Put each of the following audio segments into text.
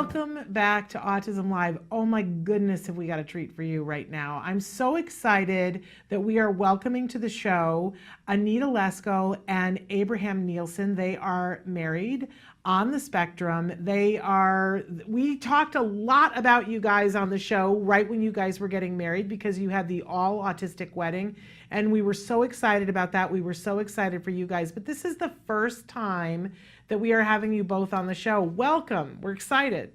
Welcome back to Autism Live. Oh my goodness, have we got a treat for you right now. I'm so excited that we are welcoming to the show Anita Lesko and Abraham Nielsen. They are married on the spectrum. We talked a lot about you guys on the show right when you guys were getting married because you had the all autistic wedding. And we were so excited about that. We were so excited for you guys. But this is the first time that we are having you both on the show. Welcome. We're excited.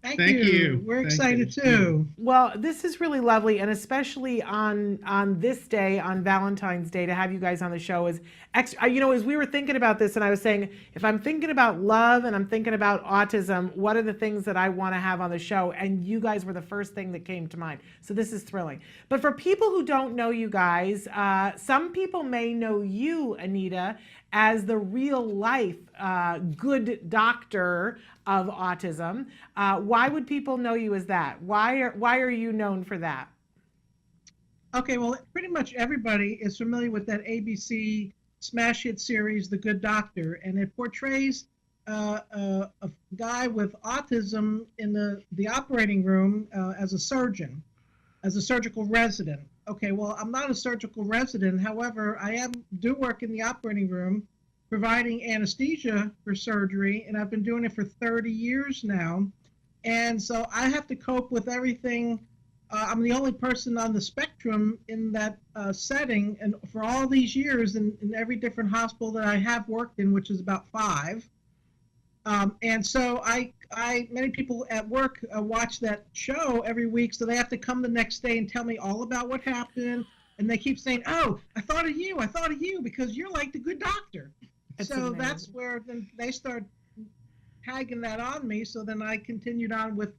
Thank you. We're excited too. Well, this is really lovely, and especially on this day, on Valentine's Day, to have you guys on the show is extra. As we were thinking about this, and I was saying, if I'm thinking about love and I'm thinking about autism, what are the things that I want to have on the show? And you guys were the first thing that came to mind. So this is thrilling. But for people who don't know you guys, some people may know you, Anita, as the real life good doctor of autism. Why would people know you as that? Why are you known for that? Okay, well, pretty much everybody is familiar with that ABC smash hit series, The Good Doctor, and it portrays a guy with autism in the operating room as a surgeon, as a surgical resident. Okay, well, I'm not a surgical resident. However, I do work in the operating room providing anesthesia for surgery, and I've been doing it for 30 years now. And so I have to cope with everything. I'm the only person on the spectrum in that setting, and for all these years in every different hospital that I have worked in, which is about 5. And so many people at work watch that show every week, so they have to come the next day and tell me all about what happened. And they keep saying, "Oh, I thought of you, because you're like the good doctor." That's where then they start tagging that on me. So then I continued on with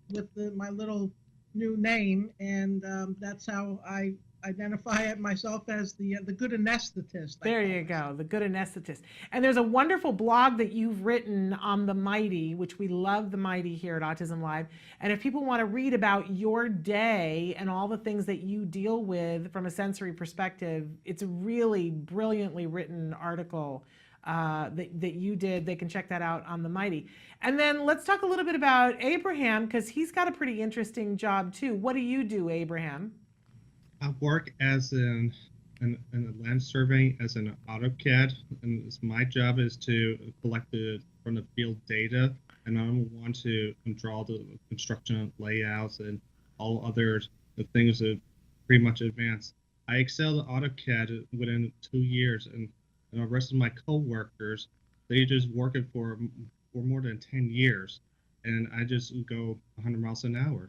my little new name, and that's how I identify myself as the good anesthetist. There you go, the good anesthetist. And there's a wonderful blog that you've written on the Mighty, which we love the Mighty here at Autism Live. And if people want to read about your day and all the things that you deal with from a sensory perspective, it's a really brilliantly written article that you did. They can check that out on the Mighty. And then let's talk a little bit about Abraham, because he's got a pretty interesting job too. What do you do, Abraham? I work as in a land surveying as an AutoCAD, and my job is to collect from the field data, and I want to draw the construction layouts and all other things that pretty much advanced. I excelled at AutoCAD within 2 years, and the rest of my co-workers, they just work it for more than 10 years. And I just go 100 miles an hour.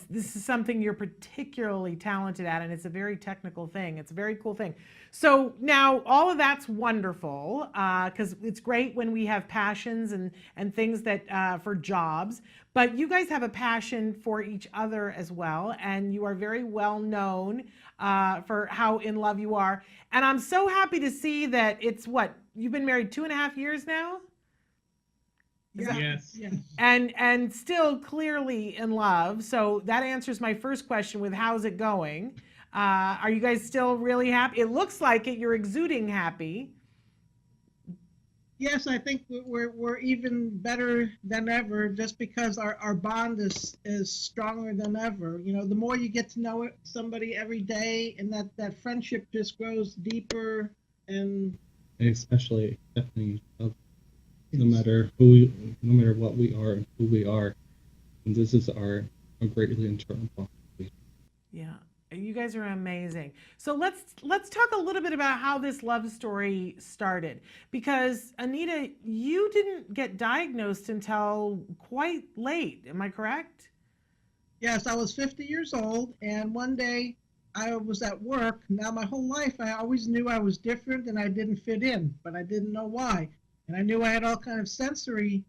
This is something you're particularly talented at, and it's a very technical thing. It's a very cool thing. So now all of that's wonderful, because it's great when we have passions and things that for jobs, but you guys have a passion for each other as well, and you are very well known for how in love you are. And I'm so happy to see that you've been married 2.5 years now? Yes. And still clearly in love. So that answers my first question with how's it going? Are you guys still really happy? It looks like it. You're exuding happy. Yes, I think we're even better than ever, just because our bond is stronger than ever. The more you get to know somebody every day, and that friendship just grows deeper. And especially definitely no matter what we are and who we are, and this is our greatly internal bond. Yeah, you guys are amazing. So let's talk a little bit about how this love story started, because Anita, you didn't get diagnosed until quite late. Am I correct? Yes, I was 50 years old, and one day I was at work. Now, my whole life, I always knew I was different and I didn't fit in, but I didn't know why. And I knew I had all kind of sensory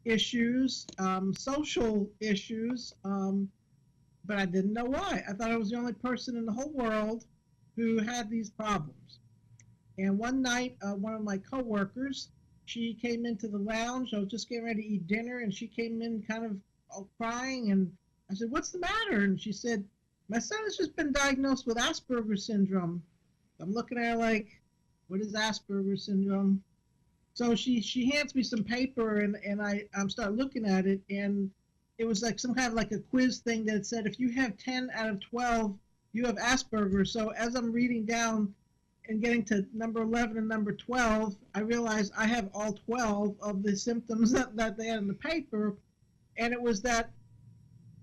issues, social issues, but I didn't know why. I thought I was the only person in the whole world who had these problems. And one night, one of my coworkers, she came into the lounge. I was just getting ready to eat dinner, and she came in kind of all crying. And I said, "What's the matter?" And she said, "My son has just been diagnosed with Asperger's syndrome." I'm looking at her like, "What is Asperger's syndrome?" So she hands me some paper, and I start looking at it, and it was like some kind of like a quiz thing that said if you have 10 out of 12, you have Asperger's. So as I'm reading down and getting to number 11 and number 12, I realized I have all 12 of the symptoms that they had in the paper. And it was that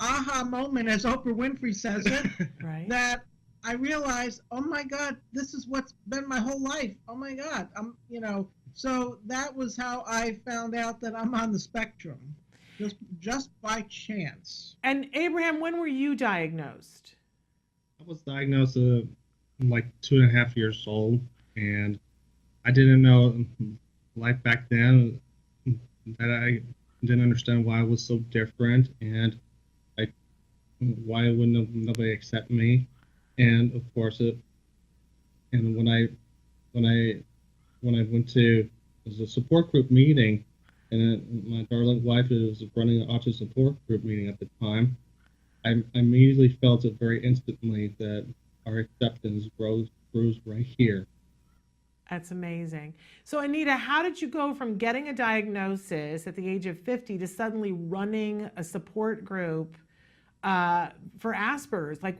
aha moment, as Oprah Winfrey says it, Right. that I realized, oh my God, this is what's been my whole life. Oh my God, so that was how I found out that I'm on the spectrum, just by chance. And Abraham, when were you diagnosed? I was diagnosed like 2.5 years old, and I didn't know life back then, that I didn't understand why I was so different, and why wouldn't nobody accept me. And of course and when I went to, it was a support group meeting, and my darling wife was running an autism support group meeting at the time, I immediately felt it very instantly that our acceptance grows right here. That's amazing. So Anita, how did you go from getting a diagnosis at the age of 50 to suddenly running a support group for Asperger's? Like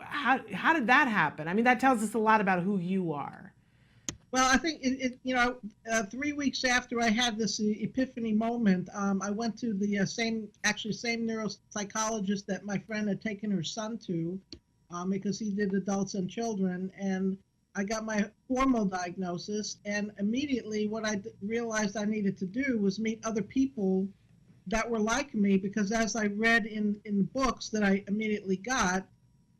how did that happen? I mean, that tells us a lot about who you are. Well, I think 3 weeks after I had this epiphany moment, I went to the same neuropsychologist that my friend had taken her son to, because he did adults and children, and I got my formal diagnosis. And immediately, what I realized I needed to do was meet other people that were like me, because as I read in books that I immediately got,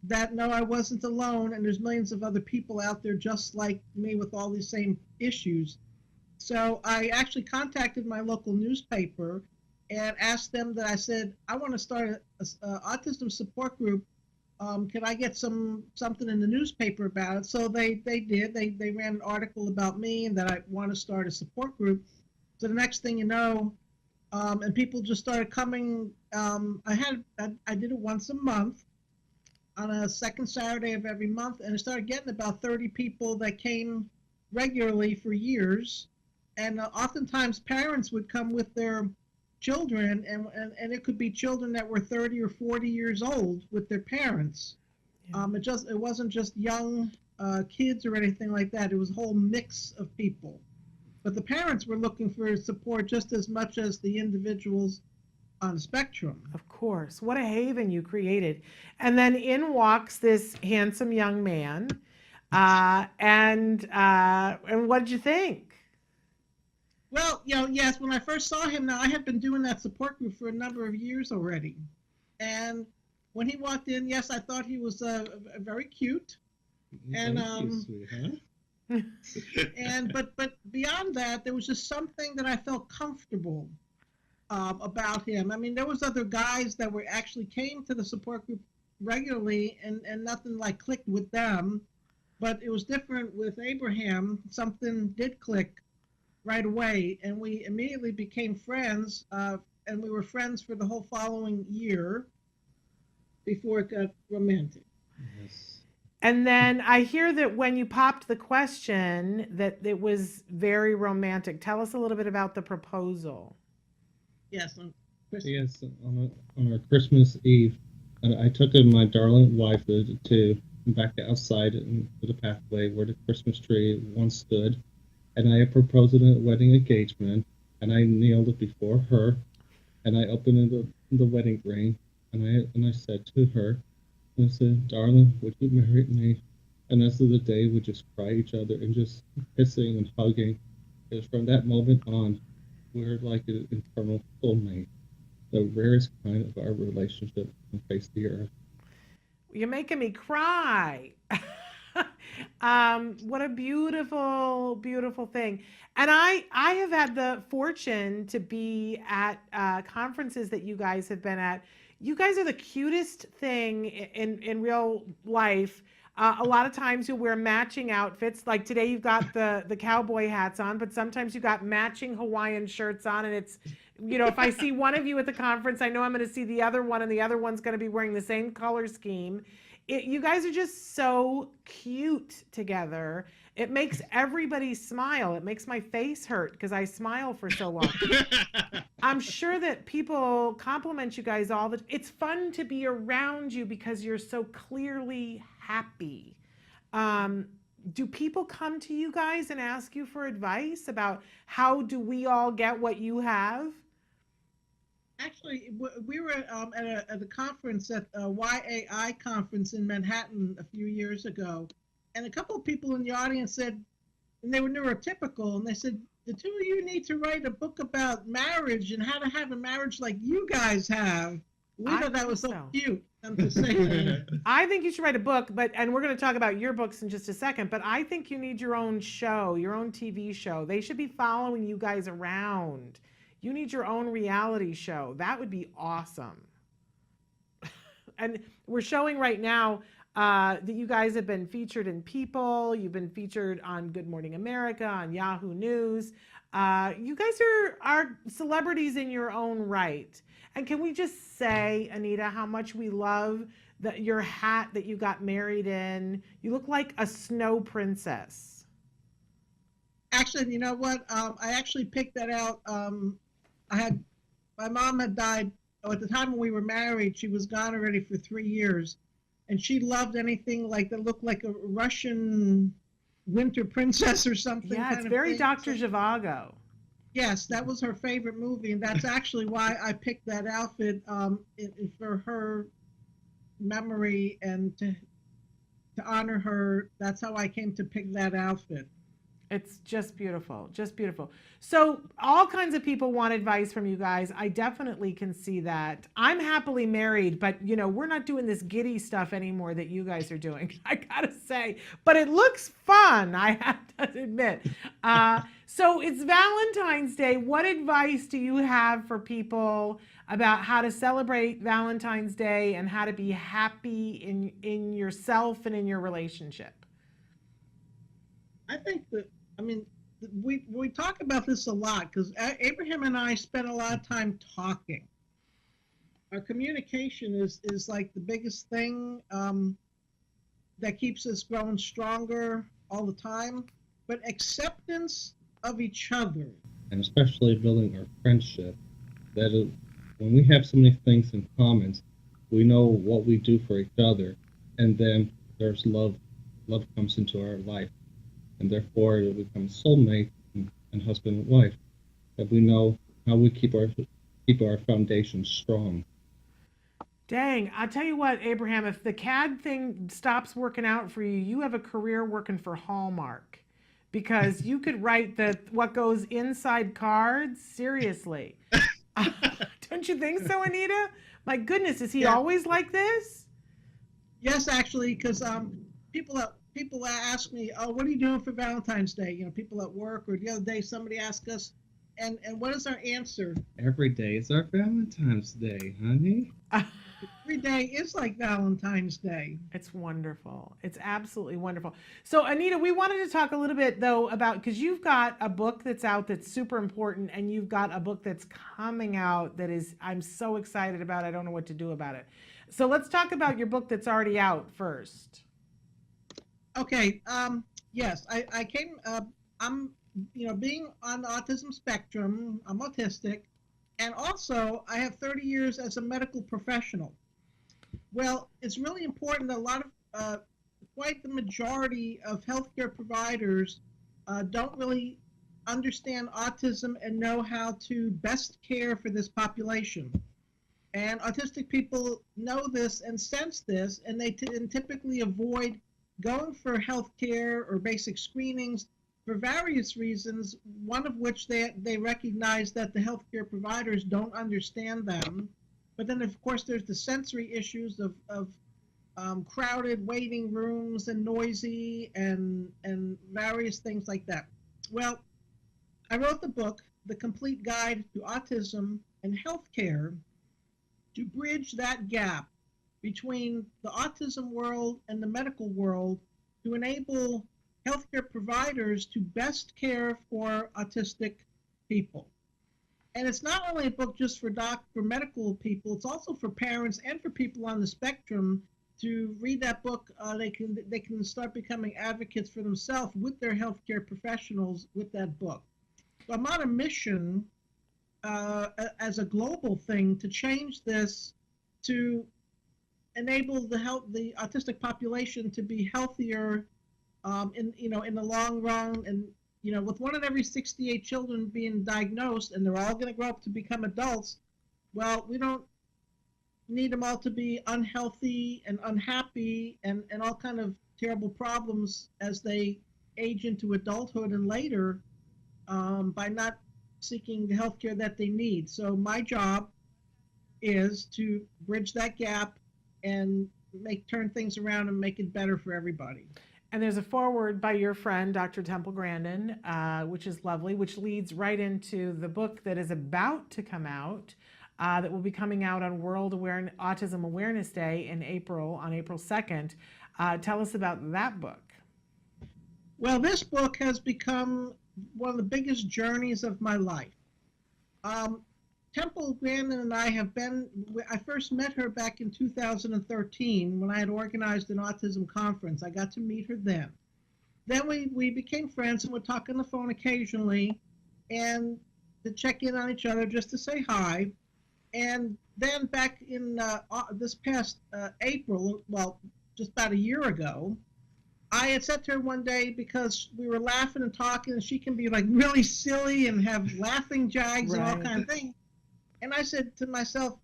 that no, I wasn't alone, and there's millions of other people out there just like me with all these same issues. So I actually contacted my local newspaper and asked them that, I said, I want to start a autism support group. Can I get something in the newspaper about it? So they did. They ran an article about me and that I want to start a support group. So the next thing you know, and people just started coming. I did it once a month, on a second Saturday of every month, and I started getting about 30 people that came regularly for years. And oftentimes parents would come with their children, and it could be children that were 30 or 40 years old with their parents. Yeah. It wasn't just young kids or anything like that. It was a whole mix of people. But the parents were looking for support just as much as the individuals on the spectrum. Of course. What a haven you created. And then in walks this handsome young man. And what did you think? Well, yes, when I first saw him, now I had been doing that support group for a number of years already. And when he walked in, yes, I thought he was very cute. And but beyond that, there was just something that I felt comfortable about him. I mean, there was other guys that were actually came to the support group regularly, and nothing like clicked with them. But it was different with Abraham. Something did click right away, and we immediately became friends, and we were friends for the whole following year before it got romantic. Yes. And then I hear that when you popped the question that it was very romantic. Tell us a little bit about the proposal. Yes, on Christmas. Yes, on our Christmas Eve, I took my darling wife to back outside to the pathway where the Christmas tree once stood, and I proposed a wedding engagement, and I kneeled before her, and I opened the wedding ring, and I said to her, I said, "Darling, would you marry me?" And as of the day, we just cry each other and just kissing and hugging. It was from that moment on, we're like an eternal soulmate, the rarest kind of our relationship on the face of the earth. You're making me cry. What a beautiful, beautiful thing. And I have had the fortune to be at conferences that you guys have been at. You guys are the cutest thing in real life. A lot of times you'll wear matching outfits. Like today you've got the cowboy hats on, but sometimes you got matching Hawaiian shirts on. And it's, if I see one of you at the conference, I know I'm going to see the other one, and the other one's going to be wearing the same color scheme. You guys are just so cute together. It makes everybody smile. It makes my face hurt because I smile for so long. I'm sure that people compliment you guys all the. It's fun to be around you because you're so clearly happy. Um, do people come to you guys and ask you for advice about how do we all get what you have? Actually, we were at a conference at a YAI conference in Manhattan a few years ago, and a couple of people in the audience said, and they were neurotypical, and they said, the two of you need to write a book about marriage and how to have a marriage like you guys have. We I thought that think was so so. cute. I'm just saying. I think you should write a book, and we're going to talk about your books in just a second, but I think you need your own show, your own TV show. They should be following you guys around. You need your own reality show. That would be awesome. And we're showing right now that you guys have been featured in People. You've been featured on Good Morning America, on Yahoo News. You guys are celebrities in your own right. And can we just say, Anita, how much we love your hat that you got married in? You look like a snow princess. Actually, you know what? I actually picked that out. My mom had died at the time when we were married. She was gone already for 3 years, and she loved anything like that looked like a Russian winter princess or something. Yeah, kind it's of very thing. Dr. Zhivago. Yes, that was her favorite movie, and that's actually why I picked that outfit for her memory and to honor her. That's how I came to pick that outfit. It's just beautiful, just beautiful. So all kinds of people want advice from you guys. I definitely can see that. I'm happily married, but we're not doing this giddy stuff anymore that you guys are doing. I gotta say, but it looks fun. I have to admit. So it's Valentine's Day. What advice do you have for people about how to celebrate Valentine's Day and how to be happy in yourself and in your relationship? I think that, I mean, we talk about this a lot because Abraham and I spend a lot of time talking. Our communication is like the biggest thing that keeps us growing stronger all the time. But acceptance of each other, And especially building our friendship, when we have so many things in common, we know what we do for each other, and then there's love. Love comes into our life, and therefore it becomes soulmate and husband and wife. That we know how we keep our foundation strong. Dang, I'll tell you what, Abraham, if the CAD thing stops working out for you, you have a career working for Hallmark. Because you could write what goes inside cards. Seriously. Don't you think so, Anita? My goodness, is he always like this? Yes, actually, because people ask me, oh, what are you doing for Valentine's Day? People at work, or the other day somebody asked us, and what is our answer? Every day is our Valentine's Day, honey. Every day is like Valentine's Day. It's wonderful. It's absolutely wonderful. So, Anita, we wanted to talk a little bit, though, about, because you've got a book that's out that's super important, and you've got a book that's coming out that I'm so excited about. I don't know what to do about it. So let's talk about your book that's already out first. Okay. Yes, I came. I'm, being on the autism spectrum. I'm autistic, and also I have 30 years as a medical professional. Well, it's really important that a lot of, quite the majority of healthcare providers don't really understand autism and know how to best care for this population. And autistic people know this and sense this, and they typically avoid going for healthcare or basic screenings for various reasons, one of which they recognize that the healthcare providers don't understand them. But then, of course, there's the sensory issues of crowded waiting rooms and noisy and various things like that. Well, I wrote the book, The Complete Guide to Autism and Healthcare, to bridge that gap between the autism world and the medical world to enable healthcare providers to best care for autistic people. And it's not only a book just for medical people, it's also for parents and for people on the spectrum to read that book. They can start becoming advocates for themselves with their healthcare professionals with that book. So I'm on a mission as a global thing to change this, to enable the autistic population to be healthier in the long run. And with 1 in every 68 children being diagnosed, and they're all going to grow up to become adults, well, we don't need them all to be unhealthy and unhappy and all kind of terrible problems as they age into adulthood and later, by not seeking the health care that they need. So my job is to bridge that gap and turn things around and make it better for everybody. And there's a foreword by your friend, Dr. Temple Grandin, which is lovely, which leads right into the book that is about to come out, that will be coming out on Autism Awareness Day on April 2nd. Tell us about that book. Well, this book has become one of the biggest journeys of my life. Temple Grandin and I first met her back in 2013 when I had organized an autism conference. I got to meet her then. Then we became friends and would talk on the phone occasionally and to check in on each other just to say hi. And then back in this past April, well, just about a year ago, I had said to her one day, because we were laughing and talking, and she can be like really silly and have laughing jags and all kind of things. And I said to myself,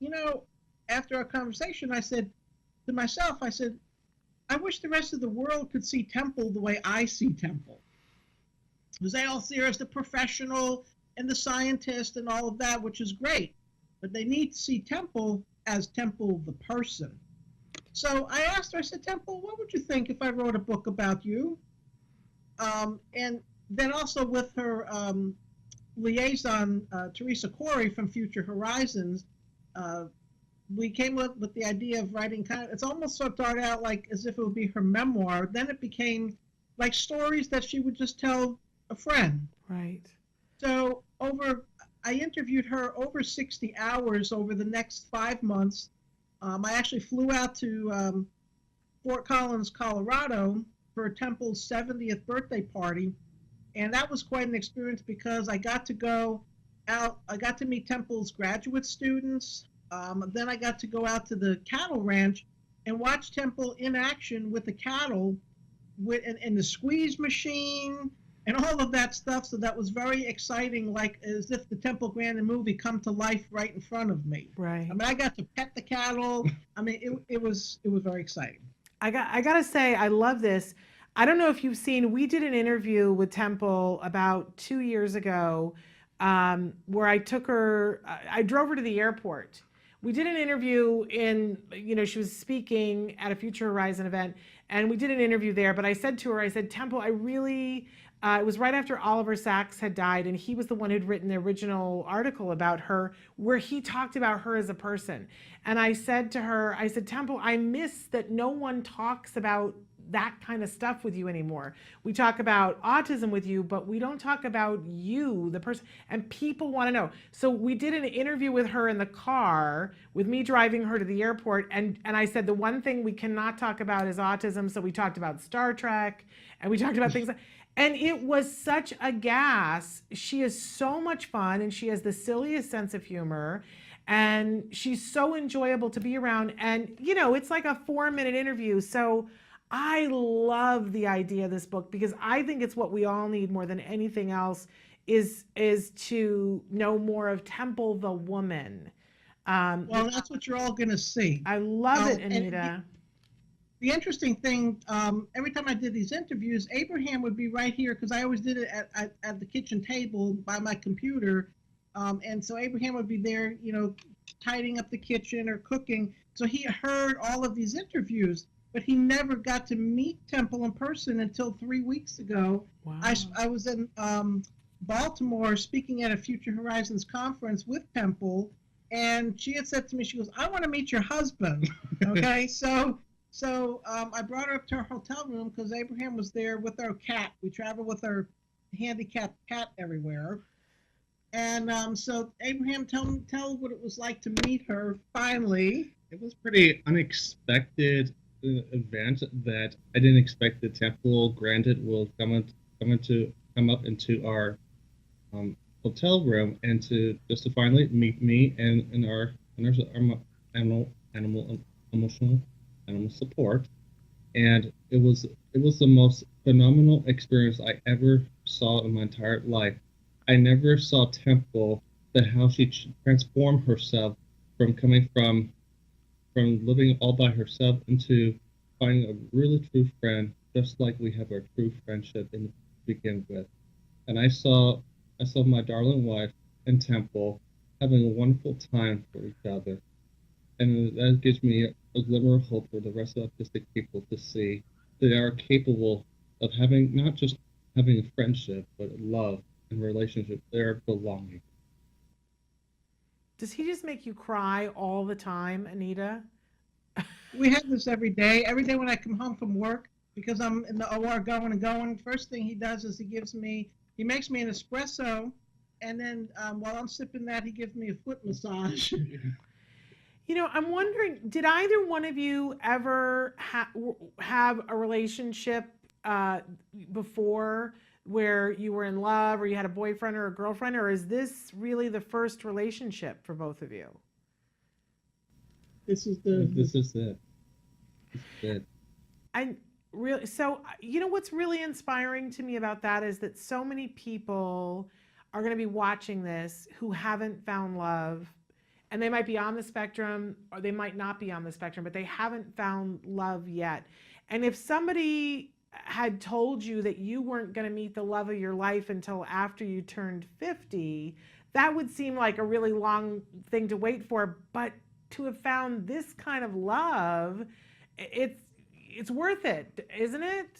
after our conversation, I said to myself, I wish the rest of the world could see Temple the way I see Temple. Because they all see her as the professional and the scientist and all of that, which is great. But they need to see Temple as Temple the person. So I asked her, I said, Temple, what would you think if I wrote a book about you? And then also with her liaison, Teresa Corey from Future Horizons, we came up with the idea of writing it's almost sort of started out like as if it would be her memoir. Then it became like stories that she would just tell a friend. Right. So I interviewed her over 60 hours over the next 5 months. I actually flew out to Fort Collins, Colorado for Temple's 70th birthday party. And that was quite an experience because I got to go out, I got to meet Temple's graduate students. Then I got to go out to the cattle ranch and watch Temple in action with the cattle and the squeeze machine and all of that stuff. So that was very exciting, like as if the Temple Grandin movie come to life right in front of me. Right. I mean, I got to pet the cattle. I mean, it was very exciting. I got to say, I love this. I don't know if you've seen, we did an interview with Temple about 2 years ago, where I drove her to the airport. We did an interview she was speaking at a Future Horizon event, and we did an interview there. But I said to her, I said, Temple, it was right after Oliver Sacks had died, and he was the one who'd written the original article about her, where he talked about her as a person. And I said to her, I said, Temple, I miss that no one talks about that kind of stuff with you anymore. We talk about autism with you, but we don't talk about you, the person, and people want to know. So we did an interview with her in the car with me driving her to the airport. And I said, the one thing we cannot talk about is autism. So we talked about Star Trek and we talked about things and it was such a gas. She is so much fun and she has the silliest sense of humor. And she's so enjoyable to be around. And, it's like a 4-minute interview. So I love the idea of this book because I think it's what we all need more than anything else is to know more of Temple the woman. Well, that's what you're all going to see. I love it, Anita. The interesting thing, every time I did these interviews, Abraham would be right here because I always did it at the kitchen table by my computer. And so Abraham would be there, tidying up the kitchen or cooking. So he heard all of these interviews. But he never got to meet Temple in person until 3 weeks ago. Wow. I was in Baltimore speaking at a Future Horizons conference with Temple, and she had said to me, she goes, I want to meet your husband. Okay, so I brought her up to our hotel room because Abraham was there with our cat. We travel with our handicapped cat everywhere. And so Abraham, tell what it was like to meet her finally. It was pretty unexpected event that I didn't expect the Temple Grandin will come up into our hotel room and to finally meet me and our animal emotional animal support. And it was the most phenomenal experience I ever saw in my entire life. I never saw Temple, that how she transformed herself from coming from living all by herself into finding a really true friend, just like we have our true friendship in begin with. And I saw my darling wife and Temple having a wonderful time for each other, and that gives me a glimmer of hope for the rest of autistic people to see they are capable of having not just having a friendship, but love and relationship. They're belonging. Does he just make you cry all the time, Anita? We have this every day. Every day when I come home from work, because I'm in the OR going and going, first thing he does is he makes me an espresso, and then while I'm sipping that, he gives me a foot massage. You know, I'm wondering, did either one of you ever have a relationship before where you were in love or you had a boyfriend or a girlfriend, or is this really the first relationship for both of you? This is This is it. This is it. I really, so, you know, what's really inspiring to me about that is that so many people are going to be watching this who haven't found love, and they might be on the spectrum or they might not be on the spectrum, but they haven't found love yet. And if somebody had told you that you weren't going to meet the love of your life until after you turned 50, that would seem like a really long thing to wait for. But to have found this kind of love, it's worth it, isn't it?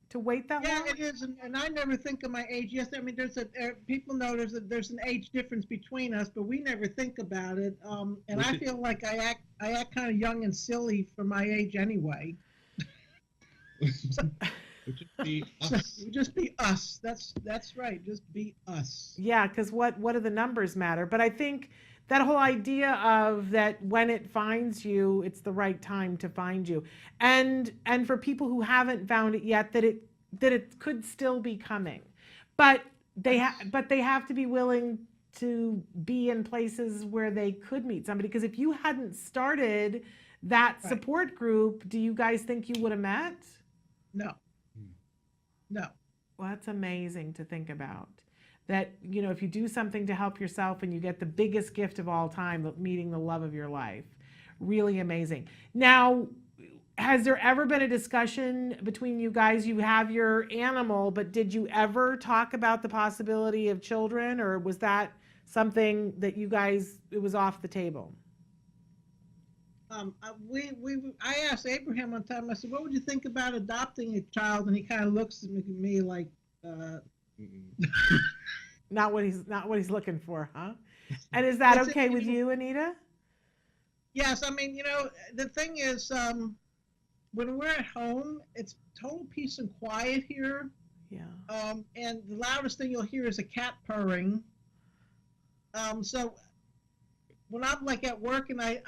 To wait that Yeah, long? it is, and I never think of my age. Yes, I mean, people know there's an age difference between us, but we never think about it. And I feel like I act kind of young and silly for my age anyway. Would just be So us. just be us. That's right. Just be us. Yeah, because what do the numbers matter? But I think that whole idea of that when it finds you, it's the right time to find you, and for people who haven't found it yet, that it could still be coming, but they have to be willing to be in places where they could meet somebody. Because if you hadn't started that Right. support group, do you guys think you would have met? No, no. Well, that's amazing to think about. That, you know, if you do something to help yourself and you get the biggest gift of all time, meeting the love of your life. Really amazing. Now, has there ever been a discussion between you guys? You have your animal, but did you ever talk about the possibility of children, or was that something that you guys, it was off the table? I asked Abraham one time. I said, "What would you think about adopting a child?" And he kind of looks at me like, Mm-mm. Not what he's looking for, huh? And is that That's okay it, with you, Anita? Yes, I mean, the thing is, when we're at home, it's total peace and quiet here. Yeah. And the loudest thing you'll hear is a cat purring. So when I'm like at work, and I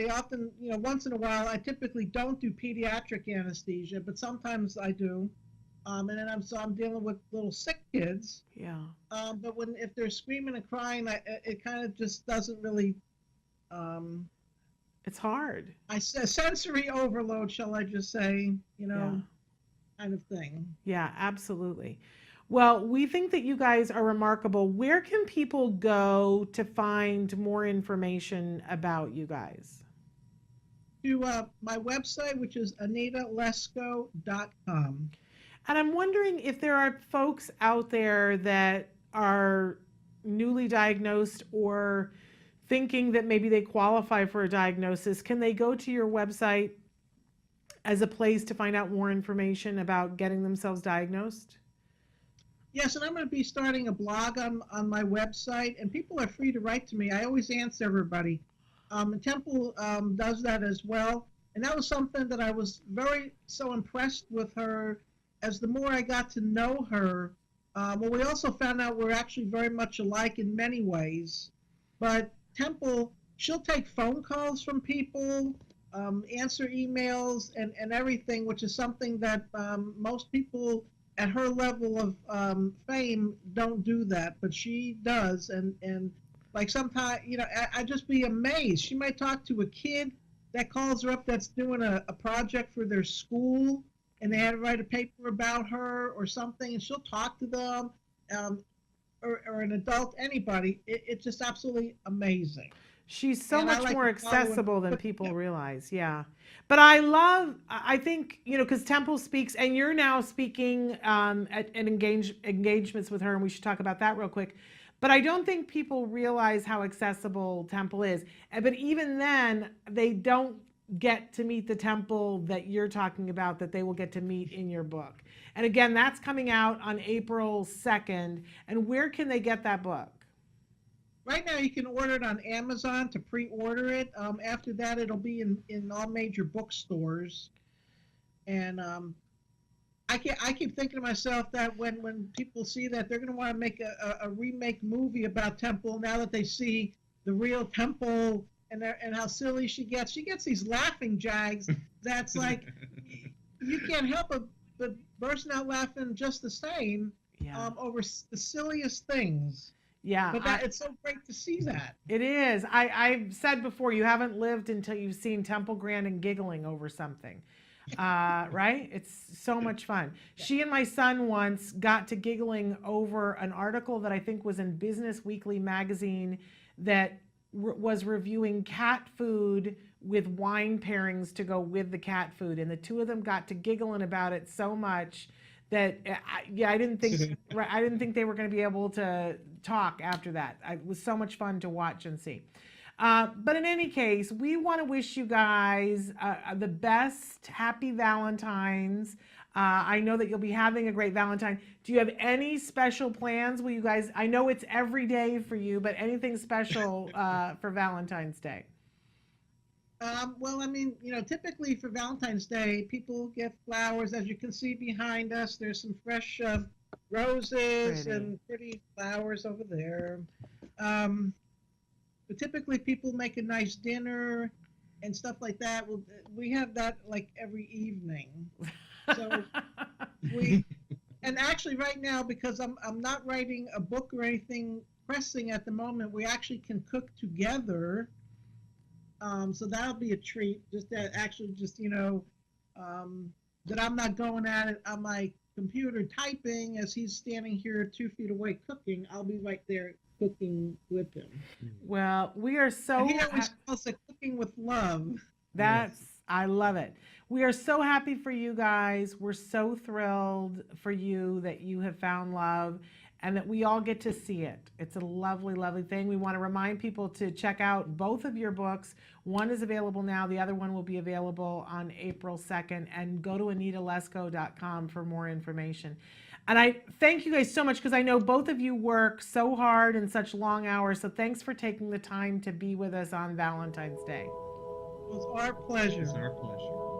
often, once in a while, I typically don't do pediatric anesthesia, but sometimes I do. And then I'm dealing with little sick kids. Yeah. But if they're screaming and crying, it kind of just doesn't really. It's hard. Sensory overload, shall I just say? Yeah. Kind of thing. Yeah, absolutely. Well, we think that you guys are remarkable. Where can people go to find more information about you guys? To my website, which is anitalesko.com. And I'm wondering if there are folks out there that are newly diagnosed or thinking that maybe they qualify for a diagnosis. Can they go to your website as a place to find out more information about getting themselves diagnosed? Yes, and I'm going to be starting a blog on my website, and people are free to write to me. I always answer everybody. And Temple does that as well. And that was something that I was so impressed with her as the more I got to know her. Well, we also found out we're actually very much alike in many ways. But Temple, she'll take phone calls from people, answer emails, and everything, which is something that most people at her level of fame don't do that, but she does. And like sometimes, I just be amazed. She might talk to a kid that calls her up that's doing a project for their school, and they had to write a paper about her or something, and she'll talk to them, um, or an adult, anybody. It's just absolutely amazing. She's so And I much like more to follow and accessible than put people together. realize. Yeah. But I think, because Temple speaks, and you're now speaking at engagements with her, and we should talk about that real quick. But I don't think people realize how accessible Temple is. But even then, they don't get to meet the Temple that you're talking about, that they will get to meet in your book. And again, that's coming out on April 2nd. And where can they get that book? Right now, you can order it on Amazon to pre-order it. After that, it'll be in all major bookstores. And I keep thinking to myself that when people see that, they're going to want to make a remake movie about Temple now that they see the real Temple and how silly she gets. She gets these laughing jags that's like you can't help but bursting out laughing just the same Yeah. over the silliest things. Yeah. But it's so great to see that. It is. I've said before, you haven't lived until you've seen Temple Grandin giggling over something. Right? It's so much fun. She and my son once got to giggling over an article that I think was in Business Weekly magazine that was reviewing cat food with wine pairings to go with the cat food. And the two of them got to giggling about it so much that I didn't think they were going to be able to talk after that. It was so much fun to watch and see. But in any case, we want to wish you guys the best. Happy Valentine's. I know that you'll be having a great Valentine. Do you have any special plans? Will you guys? I know it's every day for you, but anything special for Valentine's Day? Well, I mean, typically for Valentine's Day, people get flowers. As you can see behind us, there's some fresh roses and pretty flowers over there. But typically, people make a nice dinner and stuff like that. We have that like every evening. So and actually right now, because I'm not writing a book or anything pressing at the moment, we actually can cook together. So that'll be a treat. Just that actually, that I'm not going at it on my computer typing as he's standing here 2 feet away cooking. I'll be right there cooking with him. Well, we are so. And he always calls it cooking with love. I love it. We are so happy for you guys. We're so thrilled for you that you have found love and that we all get to see it. It's a lovely, lovely thing. We want to remind people to check out both of your books. One is available now. The other one will be available on April 2nd. And go to AnitaLesko.com for more information. And I thank you guys so much because I know both of you work so hard and such long hours. So thanks for taking the time to be with us on Valentine's Day. It was our pleasure. It's our pleasure.